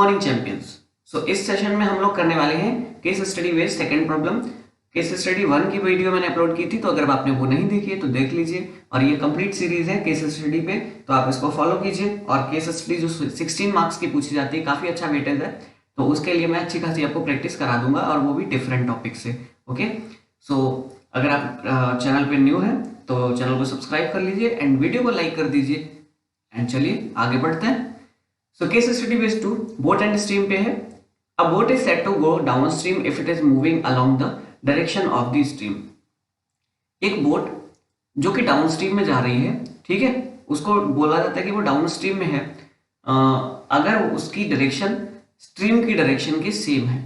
Morning champions. इस session में हम लोग करने वाले हैं case study with second problem. Case study 1 की वीडियो मैंने अपलोड की थी, तो अगर आपने वो नहीं देखी है तो देख लीजिए। और ये कंप्लीट सीरीज है केस स्टडी पे, तो आप इसको फॉलो कीजिए। और केस स्टडी जो 16 मार्क्स की पूछी जाती है, काफी अच्छा वेटेज है, तो उसके लिए मैं अच्छी खासी आपको प्रैक्टिस करा दूंगा, और वो भी डिफरेंट टॉपिक से। ओके, सो अगर आप चैनल पे न्यू है तो चैनल को सब्सक्राइब कर लीजिए एंड वीडियो को लाइक कर दीजिए। एंड चलिए आगे बढ़ते हैं। So case study base 2 boat and stream पे है। A boat is set to go downstream if it is moving along the direction of the stream. एक बोट जो कि डाउन स्ट्रीम में जा रही है, ठीक है, उसको बोला जाता है कि वो डाउन स्ट्रीम में है अगर उसकी डायरेक्शन स्ट्रीम की डायरेक्शन के सेम है।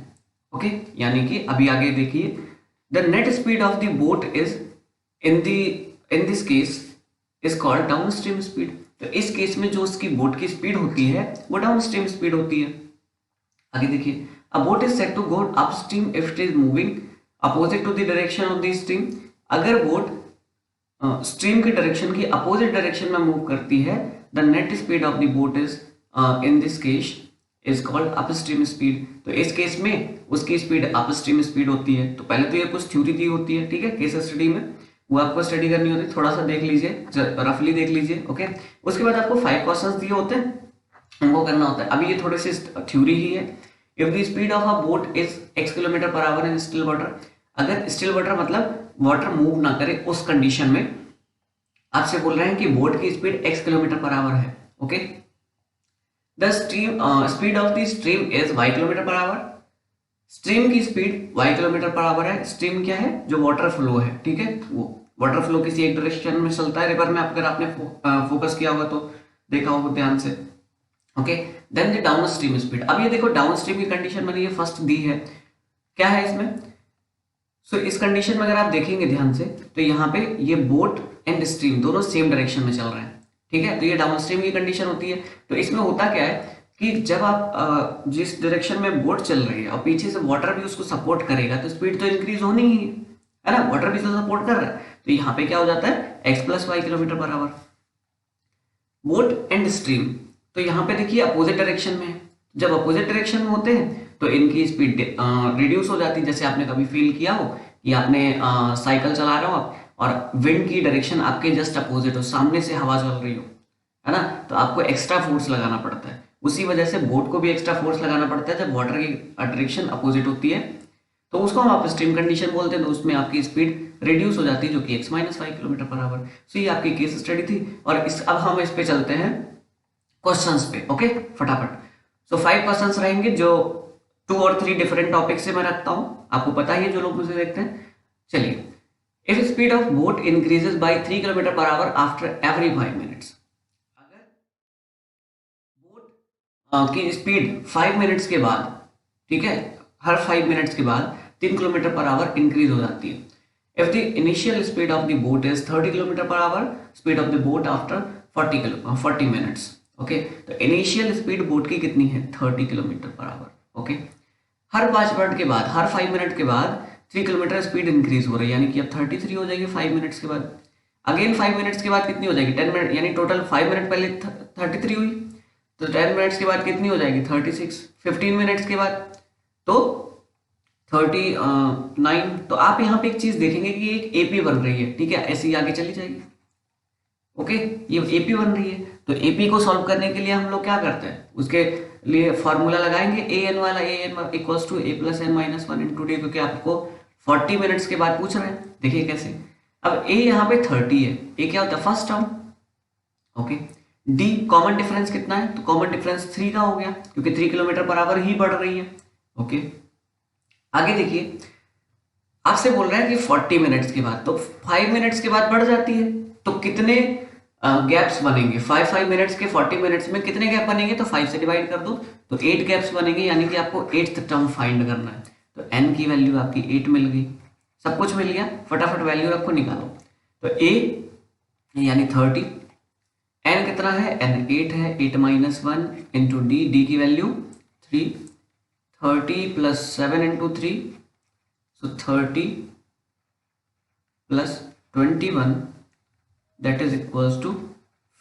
ओके, यानी कि अभी आगे देखिए, the net speed of the boat is in this case is called down stream speed. तो इस केस में जो उसकी बोट की स्पीड होती है वो डाउन स्ट्रीम स्पीड होती है। आगे देखिए, a boat is set to go upstream if it is moving opposite to the direction of the stream. अगर बोट स्ट्रीम की डायरेक्शन की अपोजिट डायरेक्शन में मूव करती है, the net speed of the boat is in this case is called upstream speed. तो इस case में उसकी स्पीड अप स्ट्रीम स्पीड होती है। तो पहले तो ये कुछ थ्योरी दी होती है, ठीक है, केस स्टडी में, वो आपको स्टडी करनी होती है, थोड़ा सा देख लीजिए, रफली देख लीजिए। ओके, उसके बाद आपको 5 क्वेश्चंस दिए होते हैं, उनको करना होता है। अभी ये थोड़ी सी थ्योरी ही है। If the speed of a boat is x kilometre per hour in still water, अगर स्टिल वाटर मतलब वाटर मूव ना करे उस कंडीशन में आपसे बोल रहे हैं कि बोट की स्पीड x किलोमीटर पर आवर है। Okay, the speed of the stream is y kilometre पर आवर। स्ट्रीम की स्पीड y किलोमीटर पर आवर है। स्ट्रीम क्या है? जो वाटर फ्लो है, ठीक है, वो वाटर फ्लो किसी एक डायरेक्शन में चलता है रिवर में, अगर आपने फोकस किया होगा तो देखा होगा ध्यान से। Okay, then the downstream speed. अब ये देखो, डाउन स्ट्रीम की कंडीशन मैंने ये फर्स्ट दी है, क्या है इसमें? इस कंडीशन में अगर आप देखेंगे ध्यान से, तो यहाँ पे ये बोट एंड स्ट्रीम दोनों सेम डायरेक्शन में चल रहे हैं, ठीक है, तो ये डाउन स्ट्रीम की कंडीशन होती है। तो इसमें होता क्या है कि जब आप जिस डायरेक्शन में बोट चल रही है और पीछे से वाटर भी उसको सपोर्ट करेगा, तो स्पीड तो इंक्रीज होनी ही है ना, वाटर भी तो सपोर्ट कर रहा है। तो यहाँ पे क्या हो जाता है, x प्लस वाई किलोमीटर पर आवर। बोट एंड स्ट्रीम, तो यहाँ पे देखिए अपोजिट डायरेक्शन में है। जब अपोजिट डायरेक्शन में होते हैं तो इनकी स्पीड रिड्यूस हो जाती है। जैसे आपने कभी फील किया हो कि आपने साइकिल चला रहे हो आप, और विंड की डायरेक्शन आपके जस्ट अपोजिट हो, सामने से हवा चल रही हो, है ना, तो आपको एक्स्ट्रा फोर्स लगाना पड़ता है। उसी वजह से बोट को भी एक्स्ट्रा फोर्स लगाना पड़ता है जब वाटर की डायरेक्शन अपोजिट होती है, तो उसको हम आप स्ट्रीम कंडीशन बोलते हैं। तो उसमें आपकी स्पीड रिड्यूस हो जाती है, जो कि x माइनस 5 किलोमीटर पर आवर। सो ये आपकी केस स्टडी थी, और अब हम इस पे चलते हैं क्वेश्चंस पे। ओके, फटाफट। 5 क्वेश्चंस रहेंगे, जो 2 और 3 डिफरेंट टॉपिक से मैं रखता हूं, आपको पता ही है जो लोग मुझे देखते हैं। चलिए, if speed of boat increases by 3 kilometre per hour after every 5 minutes. की स्पीड 5 मिनट्स के बाद, ठीक है, हर 5 मिनट्स के बाद 3 किलोमीटर पर आवर इंक्रीज हो जाती है। If the initial speed of the boat is 30 kilometre पर hour, speed of the boat after 40 minutes. Okay, तो इनिशियल स्पीड बोट की कितनी है? 30 किलोमीटर पर आवर। ओके, हर 5 मिनट के बाद, हर 5 मिनट के बाद 3 किलोमीटर स्पीड इंक्रीज हो रही है, यानी कि अब 33 हो जाएगी 5 मिनट्स के बाद। अगेन 5 मिनट्स के बाद कितनी हो जाएगी? 10 मिनट, यानी टोटल 5 मिनट पहले 33 हुई, तो 10 मिनट्स के बाद कितनी हो जाएगी? 36। 15 मिनट्स के बाद तो 39। तो आप यहाँ पे एक चीज देखेंगे कि एक एपी बन रही है, ठीक है, ऐसे ही आगे चली जाएगी। ओके, ये एपी बन रही है, तो एपी को सॉल्व करने के लिए हम लोग क्या करते हैं, उसके लिए फॉर्मूला लगाएंगे ए एन वाला, a n equals to a plus n minus 1 into d, क्योंकि आपको 40 मिनट्स के बाद पूछ रहे हैं। देखिए कैसे, अब ए यहाँ पे 30 है, ए क्या होता है? First term. Okay, D common difference कितना है? तो कॉमन डिफरेंस 3 का हो गया, क्योंकि 3 किलोमीटर पर आवर ही बढ़ रही है। ओके, आगे देखिए, आपसे बोल रहा है कि 40 मिनट्स के बाद, तो 5 मिनट्स के बाद बढ़ जाती है, तो कितने गैप्स बनेंगे? 5 मिनट्स के 40 मिनट्स में कितने गैप बनेंगे? तो 5 से डिवाइड कर दो, तो 8 गैप्स बनेंगे, यानी कि आपको 8th टर्म फाइंड करना है। तो n की वैल्यू आपकी 8 मिल गई, सब कुछ मिल गया, फटाफट वैल्यू रखो, निकालो। तो a यानी 30, n कितना है? n 8 है, 8 माइनस 1 इंटू डी की value 3, 30 plus 7 into 3, so 30 plus 21 that is equals to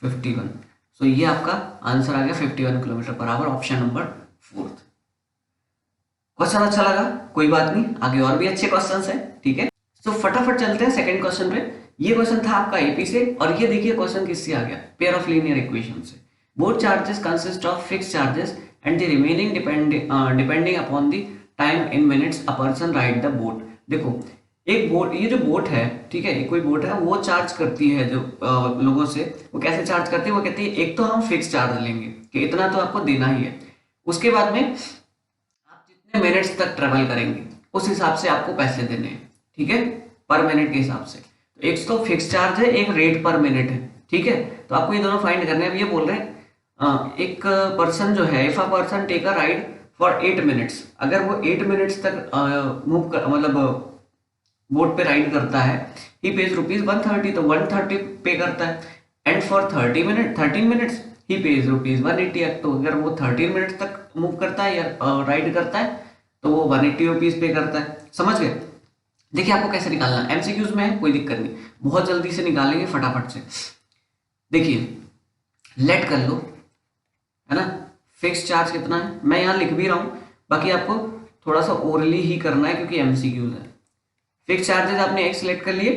51। So ये आपका आंसर आ गया 51 kilometre per hour, option number 4th। Question अच्छा लगा, कोई बात नहीं, आगे और भी अच्छे क्वेश्चंस हैं, ठीक है। तो फटाफट चलते हैं सेकंड क्वेश्चन पे। ये क्वेश्चन था आपका एपी से, और ये देखिए क्वेश्चन किससे आ गया, पेयर ऑफ लीनियर इक्वेशन से। Both charges consist of fixed charges and the remaining depending upon the time in minutes a person ride the boat. देखो एक बोट, ये जो बोट है, ठीक है, कोई बोट है, वो चार्ज करती है जो लोगों से। वो कैसे चार्ज करती है, वो कहती है एक तो हम फिक्स चार्ज लेंगे कि इतना तो आपको देना ही है, उसके बाद में आप जितने मिनट्स तक ट्रेवल करेंगे उस हिसाब से आपको पैसे देने हैं, ठीक है, पर मिनट के हिसाब से। तो एक तो फिक्स चार्ज है, एक रेट पर मिनट है, ठीक है। तो आपको ये दोनों फाइंड करने हैं। अब ये बोल रहे हैं एक पर्सन जो है, if a person take a ride for 8 minutes, अगर वो 8 मिनट्स तक मूव कर मतलब बोट पे राइड करता है, ही पेज ₹130, तो 130 पे करता है। And for 13 minutes he page ₹180। तो अगर वो 13 मिनट्स तक मूव करता है या राइड करता है तो वो ₹180 पे करता है। समझ गए? देखिए आपको कैसे निकालना है, एमसीक्यूज में है, कोई दिक्कत नहीं, बहुत जल्दी से निकालेंगे फटाफट से। देखिए लेट कर लो, है ना, फिक्स चार्ज कितना है, मैं यहाँ लिख भी रहा हूँ, बाकी आपको थोड़ा सा ओरली ही करना है क्योंकि एमसीक्यूज है। फिक्स चार्जेस आपने एक सिलेक्ट कर लिए,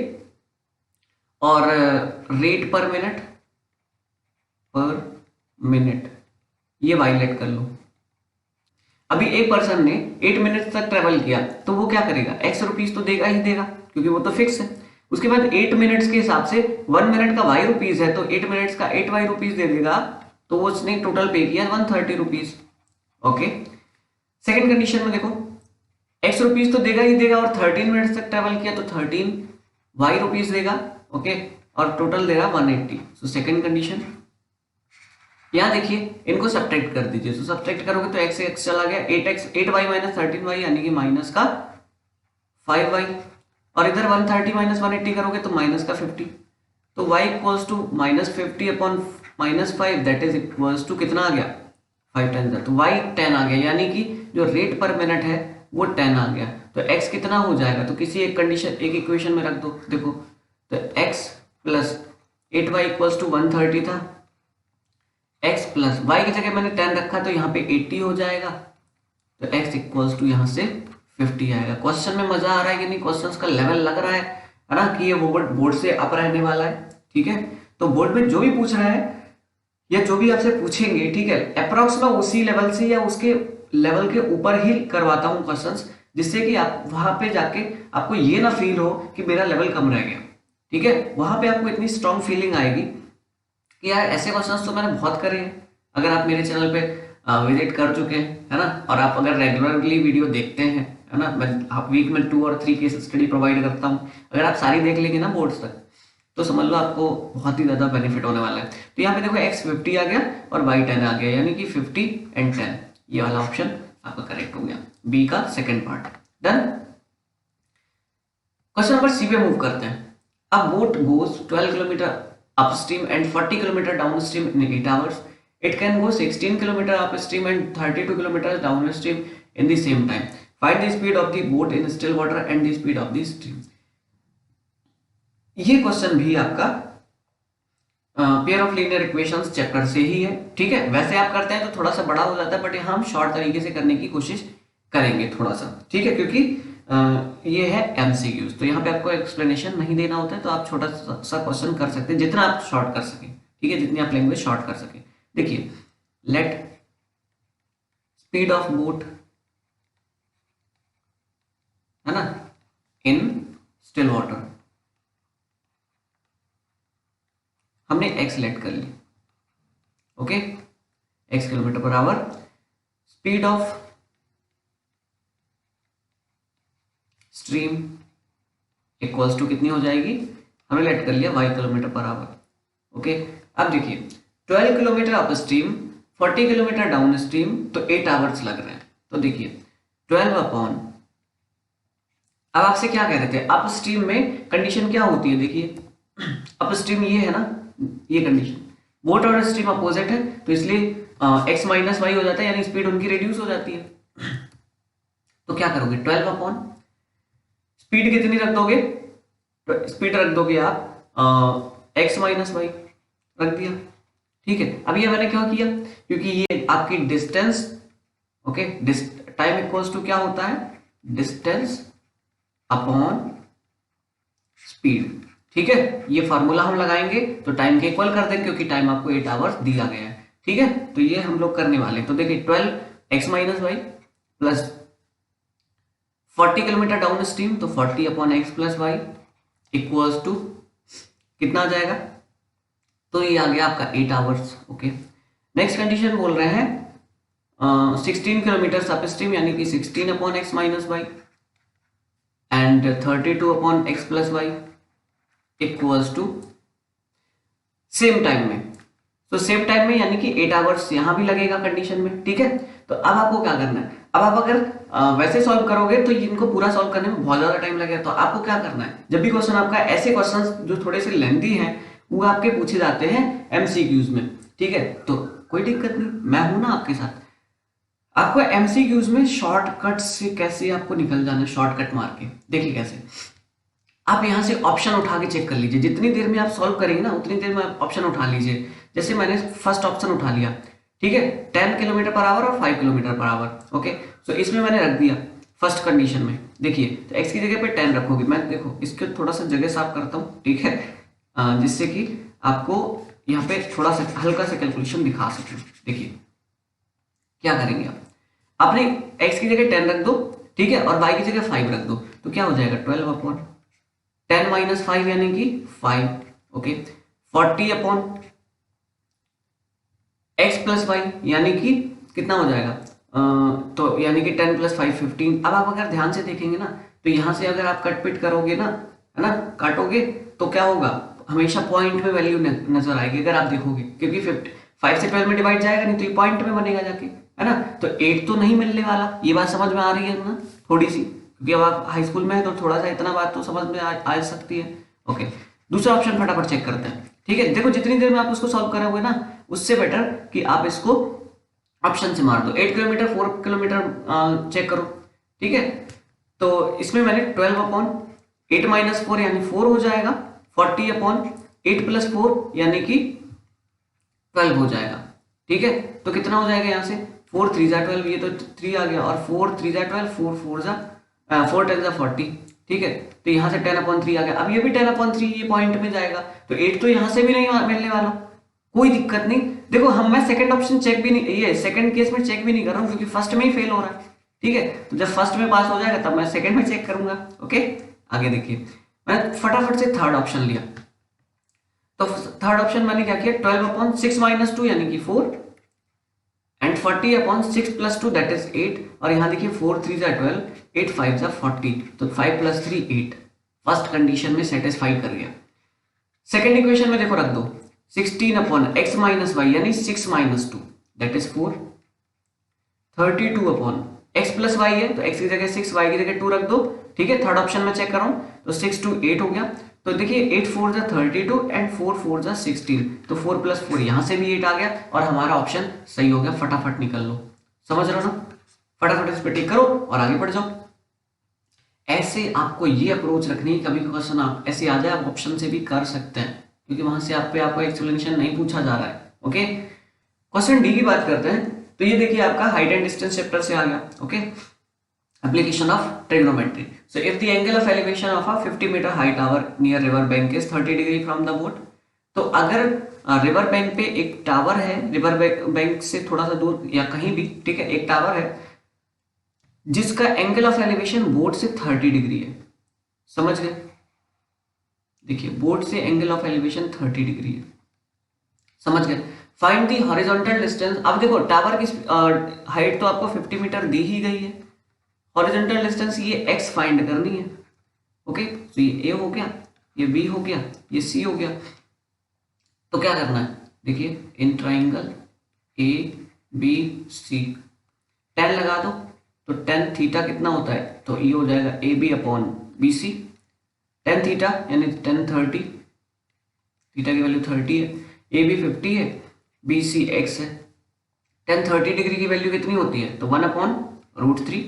और रेट पर मिनट ये वायलेट कर लो। अभी एक पर्सन ने 8 मिनट तक ट्रेवल किया तो वो क्या करेगा, एक्स रुपीज तो देगा ही देगा क्योंकि वो तो फिक्स है। उसके बाद 8 मिनट्स के हिसाब से 1 मिनट का वाई रुपीज है, तो 8 मिनट्स का 8 वाई रुपीज दे देगा, तो वो उसने टोटल पे किया 130 रुपीज। ओके, सेकेंड कंडीशन में देखो एक्स रुपीज तो देगा ही देगा, और 13 मिनट्स तक ट्रेवल किया तो 13 वाई रुपीज देगा, ओके, और टोटल दे रहा 180। So second condition. यहाँ देखिए इनको सब्ट्रैक्ट कर दीजिए, तो सब्ट्रैक्ट करोगे तो एक्स एक्स चला गया, 8y माइनस 13y यानी कि माइनस का 5y, और इधर 130 माइनस 180 करोगे तो माइनस का 50। तो y equals to -50 upon -5 that is equals to कितना आ गया, 5 10, तो y 10 आ गया, यानी कि जो रेट पर मिनट है वो 10 आ गया। तो x कितना हो जाएगा, तो किसी एक कंडीशन, एक इक्वेशन में रख दो। देखो तो x plus 8y equals to 130 था, x प्लस y की जगह मैंने 10 रखा तो यहाँ पे 80 हो जाएगा, तो x इक्वल्स टू यहाँ से 50 आएगा। क्वेश्चन में मजा आ रहा है कि नहीं, क्वेश्चंस का लेवल लग रहा है ना, कि ये बोर्ड से अप रहने वाला है, ठीक है। तो बोर्ड में जो भी पूछ रहा है या जो भी आपसे पूछेंगे, ठीक है, अप्रॉक्स में उसी लेवल से या उसके लेवल के ऊपर ही करवाता हूँ क्वेश्चंस, जिससे कि आप वहां पे जाके आपको ये ना फील हो कि मेरा लेवल कम रह गया, ठीक है। वहां पे आपको इतनी स्ट्रांग फीलिंग आएगी कि यार ऐसे क्वेश्चंस तो मैंने बहुत करे हैं। अगर आप मेरे चैनल पे विजिट कर चुके हैं, है ना, और आप अगर रेगुलरली वीडियो देखते हैं, है ना, मैं वीक में 2 और 3 केस स्टडी प्रोवाइड करता हूँ, अगर आप सारी देख लेंगे ना बोर्ड्स तक, तो समझ लो आपको बहुत ही ज्यादा बेनिफिट होने वाला है। तो यहाँ पे देखो x 50 आ गया और y 10 आ गया, यानी कि 50 एंड 10, ये वाला ऑप्शन आपका करेक्ट हो गया, बी का second part. Done. Question number C पे मूव करते हैं। अब boat goes 12 kilometre upstream and 40 km downstream in 8 hours. It can go 16 km upstream and 32 km downstream in the same time. Find the speed of the boat in still water and the speed of the stream. ये question भी आपका pair of linear equations chapter से ही है, ठीक है। वैसे आप करते हैं तो थोड़ा सा बड़ा हो जाता है, बट यहाँ हम शॉर्ट तरीके से करने की कोशिश करेंगे थोड़ा सा, ठीक है, क्योंकि ये है एमसीक्यूज, तो यहाँ पे आपको एक्सप्लेनेशन नहीं देना होता है, तो आप छोटा सा क्वेश्चन कर सकते हैं जितना आप शॉर्ट कर सकें, ठीक है, जितनी आप लैंग्वेज शॉर्ट कर सकें। देखिए लेट स्पीड ऑफ बोट, है ना, इन स्टिल वाटर, हमने x लेट कर ली, ओके, x किलोमीटर पर hour. Speed of stream equals to कितनी हो जाएगी, हमने लेट कर लिया y किलोमीटर पर आवर, ओके। अब देखिए 12 kilometre up stream, 40 kilometre down stream, तो 8 आवर्स लग रहे हैं। तो देखिए 12 अपॉन, अब आपसे क्या कह रहे थे, अप स्ट्रीम में कंडीशन क्या होती है, देखिए अप स्ट्रीम ये है ना, ये कंडीशन, बोट और स्ट्रीम अपोजिट है, तो इसलिए x माइनस वाई हो जाता है, यानी स्पीड उनकी रिड्यूस हो जाती है। तो क्या करोगे, 12 अपॉन स्पीड कितनी रख दोगे, स्पीड रख दोगे आप x माइनस वाई रख दिया, ठीक है। अब ये मैंने क्यों किया, क्योंकि ये आपकी distance, okay, time equals to क्या होता है, डिस्टेंस अपॉन स्पीड। ठीक है, ये फॉर्मूला हम लगाएंगे तो टाइम के इक्वल कर देंगे, क्योंकि टाइम आपको 8 आवर्स दिया गया है। ठीक है, तो ये हम लोग करने वाले हैं। तो देखिए 12x-y plus 40 kilometre down stream, तो 40 upon x plus y equals to कितना आ जाएगा, तो ये आ गया आपका 8 आवर्स। ओके, नेक्स्ट कंडीशन बोल रहे हैं 16 किलोमीटर अप स्ट्रीम, यानी कि 16 upon x minus y and 32 upon x plus y equals to same time में। तो सेम टाइम में यानी कि 8 आवर्स यहां भी लगेगा कंडीशन में। ठीक है, तो अब आपको क्या करना है, अब आप अगर वैसे सॉल्व करोगे तो इनको पूरा सॉल्व करने में बहुत ज्यादा टाइम लगेगा। तो आपको क्या करना है, जब भी क्वेश्चन आपका ऐसे क्वेश्चंस जो थोड़े से लेंथी हैं वो आपके पूछे जाते हैं एमसीक्यूज में। ठीक है, तो कोई दिक्कत नहीं, मैं हूं ना आपके साथ। आपको एमसीक्यूज में शॉर्टकट से कैसे आपको निकल जाना है, शॉर्टकट मार के देखिए कैसे। आप यहां से ऑप्शन उठा के चेक कर लीजिए, जितनी देर में आप सॉल्व करेंगे ना उतनी देर में आप ऑप्शन उठा लीजिए। जैसे मैंने फर्स्ट ऑप्शन उठा लिया, ठीक है, 10 किलोमीटर पर आवर और 5 किलोमीटर पर आवर। ओके, सो इसमें मैंने रख दिया फर्स्ट कंडीशन में। देखिए, तो एक्स की जगह पे 10 रखोगे, मैं देखो इसके थोड़ा सा जगह साफ करता हूँ, ठीक है, जिससे कि आपको यहाँ पे थोड़ा सा हल्का सा कैलकुलेशन दिखा सकूं। देखिए क्या करेंगे आप, आपने एक्स की जगह 10 रख दो, ठीक है, और वाई की जगह 5 रख दो, तो क्या हो जाएगा 12 अपॉन 10 माइनस 5 यानी कि 5। Okay, 40 upon x plus y यानी कि कितना हो जाएगा, तो यानी कि 10 प्लस 5 15। अब आप अगर ध्यान से देखेंगे ना तो यहां से अगर आप कट पिट करोगे ना, है ना, काटोगे तो क्या होगा, हमेशा पॉइंट में वैल्यू नजर आएगी अगर आप देखोगे, क्योंकि 5 से 12 में डिवाइड जाएगा नहीं तो ये पॉइंट में बनेगा जाके, है ना। तो 8 तो नहीं मिलने वाला, ये बात समझ में आ रही है ना थोड़ी सी, क्योंकि अब आप हाई स्कूल में है तो थोड़ा सा इतना बात तो समझ में आ सकती है। ओके, दूसरा ऑप्शन फटाफट चेक करते हैं। ठीक है, देखो जितनी देर में आप उसको सॉल्व करोगे ना उससे बेटर कि आप इसको ऑप्शन से मार दो। 8 किलोमीटर 4 किलोमीटर चेक करो, ठीक है, तो इसमें मैंने 12 अपॉन 8 माइनस 4 यानी 4 हो जाएगा, 40 अपॉन 8 प्लस 4 यानी कि 12 हो जाएगा। ठीक है, तो कितना हो जाएगा यहाँ से 4 3 जा 12, ये तो 3 आ गया, और 4 3 जा 12, 4 4 जा 4 10 जा 40। ठीक है, तो यहाँ से 10 अपॉन 3 आ गया। अब ये भी 10 अपॉन 3 ये पॉइंट में जाएगा, तो 8 तो यहाँ से भी नहीं मिलने वाला, कोई दिक्कत नहीं। देखो मैं सेकंड ऑप्शन चेक भी नहीं, ये सेकंड केस में चेक भी नहीं कर रहा हूँ क्योंकि फर्स्ट में ही फेल हो रहा है। ठीक है, तो जब फर्स्ट में पास हो जाएगा तब मैं सेकंड में चेक करूंगा। ओके, आगे देखिए, मैं फटाफट से थर्ड ऑप्शन लिया, तो थर्ड ऑप्शन मैंने क्या किया, 12 अपॉन 6 माइनस 2 यानी कि 4 and 40 upon 6 plus 2 that is 8, और यहां देखिए 4 3 जा 12, 8 5 जा 40, तो 5 प्लस 3 8। फर्स्ट कंडीशन में सेटिस्फाई कर गया। सेकंड इक्वेशन में देखो रख दो 16 अपॉन एक्स माइनस वाई यानी 6 minus 2 that is 4, 32 upon x plus y है तो एक्स की जगह 6 वाई की जगह 2 रख दो। ठीक है, थर्ड ऑप्शन में चेक कर रहा हूं तो 6 2 8 हो गया, तो देखिए 8 4 जा 32 एंड 4 4 जा 16, तो 4 प्लस 4 यहां से भी 8 आ गया और हमारा ऑप्शन सही हो गया। फटाफट निकल लो, समझ रहे हो ना, फटाफट इस पे टिक करो और आगे बढ़ जाओ। ऐसे आपको ये अप्रोच रखनी है, कभी क्वेश्चन आप ऐसे आ जाए आप ऑप्शन से भी कर सकते हैं, क्योंकि वहां से आपको एक्सप्लेनेशन नहीं पूछा जा रहा है। ओके, क्वेश्चन डी की बात करते हैं, तो ये देखिए आपका हाइट एंड डिस्टेंस चैप्टर से आ गया। Okay, application of trigonometry. So if the angle of elevation of a 50 metre high tower near river bank is 30 degree from the boat, तो अगर रिवर बैंक पे एक टावर है, रिवर बैंक से थोड़ा सा दूर या कहीं भी, ठीक है, एक टावर है जिसका एंगल ऑफ एलिवेशन बोट से 30 डिग्री है, समझ गए। देखिए बोट से एंगल ऑफ एलिवेशन 30 डिग्री है, समझ गए। Find the horizontal distance. अब देखो टावर की हाइट तो आपको 50 मीटर दी ही गई है, हॉरिजॉन्टल डिस्टेंस ये x फाइंड करनी है। ओके, तो ये a हो गया, ये b हो गया, ये c हो गया, तो क्या करना है, देखिए in triangle a b c 10 लगा दो, तो 10 थीटा कितना होता है, तो ये हो जाएगा A B upon B C, 10 theta यानी 10 30, थीटा की वैल्यू 30 है, ए बी 50 है, बी सी एक्स है। 10 30 डिग्री की वैल्यू कितनी होती है, तो 1 upon √3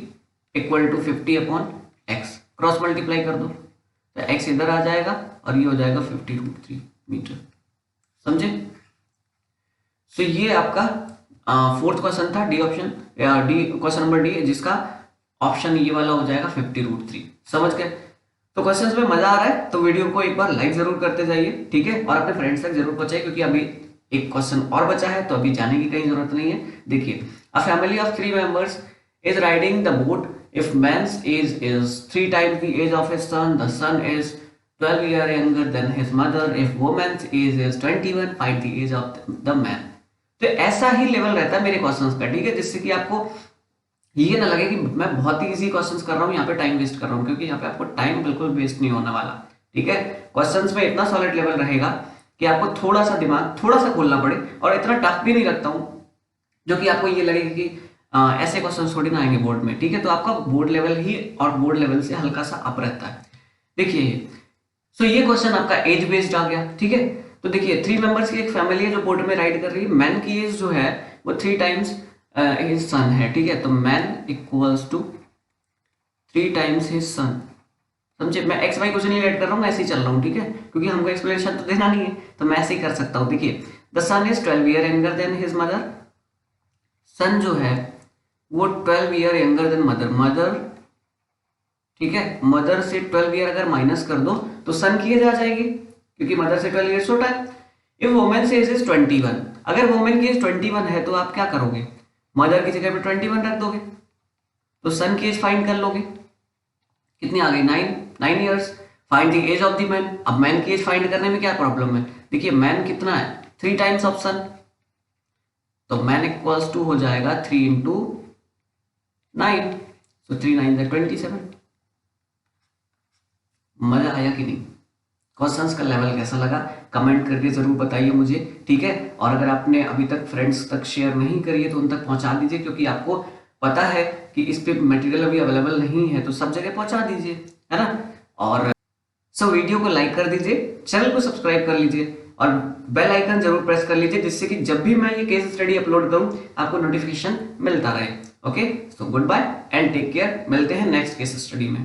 equal to 50 upon x, cross multiply कर दो तो एक्स इधर आ जाएगा और ये हो जाएगा 50 √3 मीटर, समझे। सो ये आपका फोर्थ क्वेश्चन था D option, D question number D, जिसका ऑप्शन ये वाला हो जाएगा 50√3। समझ गए? तो क्वेश्चंस में मजा आ रहा है तो वीडियो को एक बार लाइक जरूर करते जाइए, ठीक है, और अपने फ्रेंड्स तक जरूर पहुंचाइए, क्योंकि अभी एक क्वेश्चन और बचा है तो अभी जाने की कहीं जरूरत नहीं है। देखिए, a family of 3 members is riding the boat, if man's age is 3 times the age of his son, the son is 12 years younger than his mother, if woman's age is 21, find the age of the man। तो ऐसा ही level रहता है मेरे questions का, ठीक है, जिससे कि आपको ये ना लगे कि मैं बहुत ही इजी क्वेश्चंस कर रहा हूँ, यहाँ पे टाइम वेस्ट कर रहा हूँ, क्योंकि यहाँ पे आपको टाइम बिल्कुल वेस्ट नहीं होने वाला, ठीक है। क्वेश्चंस में इतना सॉलिड लेवल रहेगा कि आपको थोड़ा सा दिमाग थोड़ा सा खोलना पड़े, और इतना टफ भी नहीं रखता हूँ जो कि आपको ये लगेगा कि ऐसे क्वेश्चन थोड़ी ना आएंगे बोर्ड में, ठीक है। तो आपका बोर्ड लेवल ही और बोर्ड लेवल से हल्का सा अप रहता है। देखिए, सो ये क्वेश्चन आपका एज बेस्ड आ गया, ठीक है। तो देखिए, 3 मेंबर्स की एक फैमिली है जो बोट में राइड कर रही है, मैन की एज जो है वो 3 times हिज सन है, ठीक है। तो man equals to 3 times his son. समझे? मैं एक्स वाई कुछ नहीं ऐड कर रहा हूँ, ऐसे ही चल रहा हूँ, ठीक है, क्योंकि हमको एक्सप्लेनेशन तो देना नहीं है, तो मैं ऐसे ही कर सकता हूँ। देखिए, the son is 12 years younger than his mother, son जो है वो 12 years यंगर देन मदर, ठीक है। मदर से 12 years अगर माइनस कर दो तो सन की एज आ जाएगी, क्योंकि मदर से 12 years छोटा है। इफ वुमेन से एज इज 21, अगर वुमेन की एज 21 है तो आप क्या करोगे? मदर की जगह पे 21 रख दोगे, तो सन की एज फाइंड कर लोगे। कितनी आ गई? 9 years। Find the age of the man. अब मैन की एज फाइंड करने में क्या प्रॉब्लम है? देखिए, मैन कितना है? 3 times ऑफ सन, तो मैन इक्वल्स टू हो जाएगा 3 into 9, तो 3 9 27। मजा आया कि नहीं? क्वेश्चंस का लेवल कैसा लगा कमेंट करके जरूर बताइए मुझे, ठीक है। और अगर आपने अभी तक फ्रेंड्स तक शेयर नहीं करी है तो उन तक पहुंचा दीजिए, क्योंकि आपको पता है कि इस पे मटेरियल अभी अवेलेबल नहीं है, तो सब जगह पहुंचा दीजिए, है ना। और वीडियो को लाइक कर दीजिए, चैनल को सब्सक्राइब कर लीजिए, और बेल आइकन जरूर प्रेस कर लीजिए, जिससे कि जब भी मैं ये केस स्टडी अपलोड करूं आपको नोटिफिकेशन मिलता रहे। Okay, so goodbye and take care. मिलते हैं नेक्स्ट केस स्टडी में।